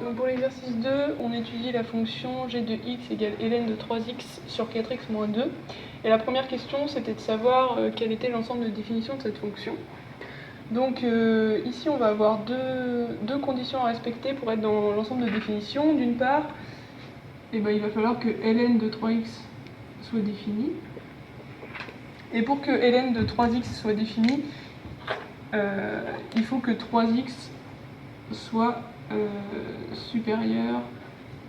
Donc pour l'exercice 2, on étudie la fonction g de x égale ln de 3x sur 4x moins 2. Et la première question, c'était de savoir quel était l'ensemble de définition de cette fonction. Donc ici, on va avoir deux conditions à respecter pour être dans l'ensemble de définition. D'une part, il va falloir que ln de 3x soit défini. Et pour que ln de 3x soit défini, il faut que 3x soit supérieur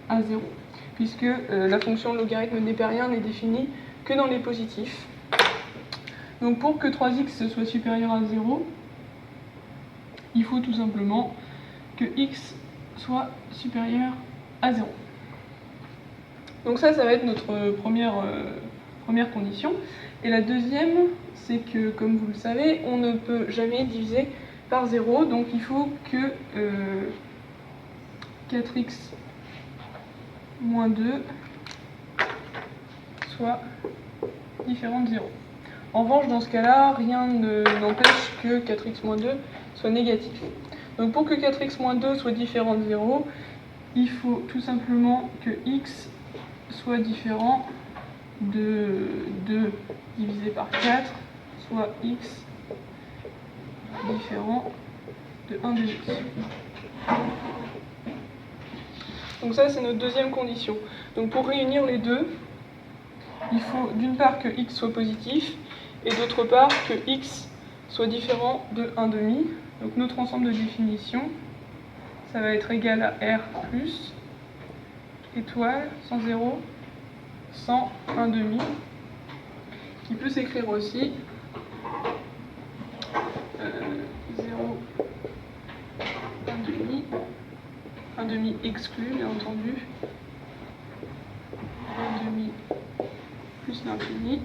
à 0, puisque la fonction logarithme népérien n'est définie que dans les positifs. Donc pour que 3x soit supérieur à 0, il faut tout simplement que x soit supérieur à 0. Donc ça va être notre première condition. Et la deuxième, c'est que, comme vous le savez, on ne peut jamais diviser par 0, donc il faut que 4x moins 2 soit différent de 0. En revanche, dans ce cas-là, rien n'empêche que 4x moins 2 soit négatif. Donc pour que 4x moins 2 soit différent de 0, il faut tout simplement que x soit différent de 2 divisé par 4, soit x différent de 1 de x. Donc ça, c'est notre deuxième condition. Donc pour réunir les deux, il faut d'une part que x soit positif, et d'autre part que x soit différent de 1,5. Donc notre ensemble de définition, ça va être égal à r plus étoile sans 0, sans 1,5, qui peut s'écrire aussi 0, 1,5 exclu, bien entendu, 1,5 plus l'infini,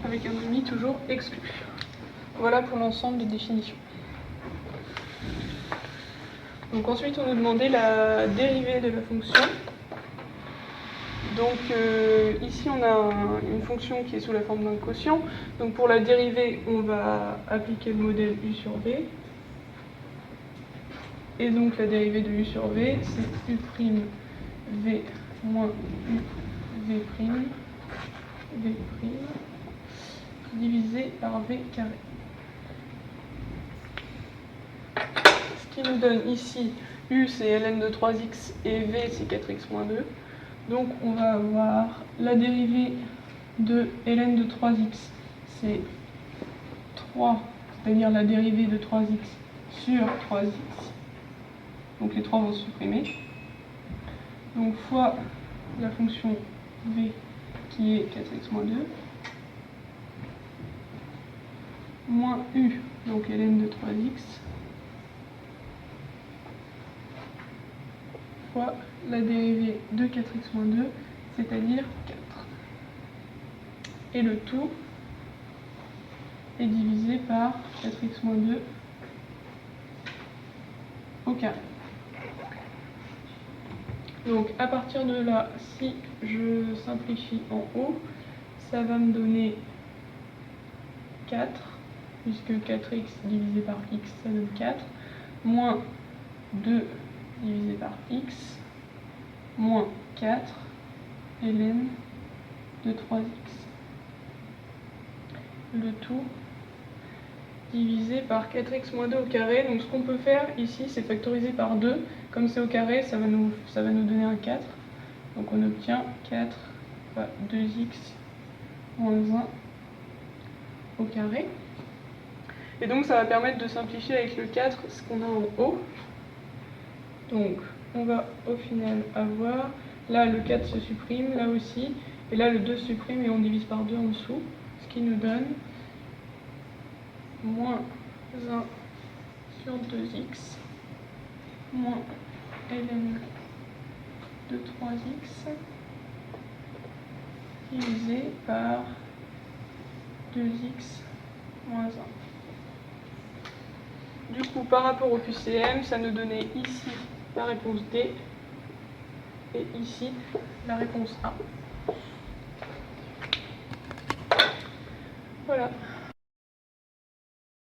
avec 1,5 toujours exclu. Voilà pour l'ensemble des définitions. Donc ensuite, on nous demandait la dérivée de la fonction. Donc ici, on a une fonction qui est sous la forme d'un quotient. Donc pour la dérivée, on va appliquer le modèle u sur v. Et donc la dérivée de u sur v, c'est u' v moins u v' divisé par v carré. Ce qui nous donne ici, u c'est ln de 3x et v c'est 4x moins 2. Donc on va avoir la dérivée de ln de 3x, c'est 3, c'est-à-dire la dérivée de 3x sur 3x. Donc les 3 vont se supprimer. Donc fois la fonction v qui est 4x moins 2, moins u, donc ln de 3x, fois la dérivée de 4x moins 2, c'est-à-dire 4. Et le tout est divisé par 4x moins 2 au carré. Donc à partir de là, si je simplifie en haut, ça va me donner 4, puisque 4x divisé par x, ça donne 4, moins 2 divisé par x, moins 4 ln de 3x. Le tout divisé par 4x moins 2 au carré. Donc ce qu'on peut faire ici, c'est factoriser par 2. Comme c'est au carré, ça va nous donner un 4. Donc on obtient 4 fois 2x moins 1 au carré. Et donc ça va permettre de simplifier avec le 4 ce qu'on a en haut. Donc on va au final avoir, là le 4 se supprime, là aussi, et là le 2 se supprime et on divise par 2 en dessous, ce qui nous donne moins 1 sur 2x, moins ln de 3x, divisé par 2x moins 1. Du coup, par rapport au QCM, ça nous donnait ici la réponse D et ici la réponse A. Voilà.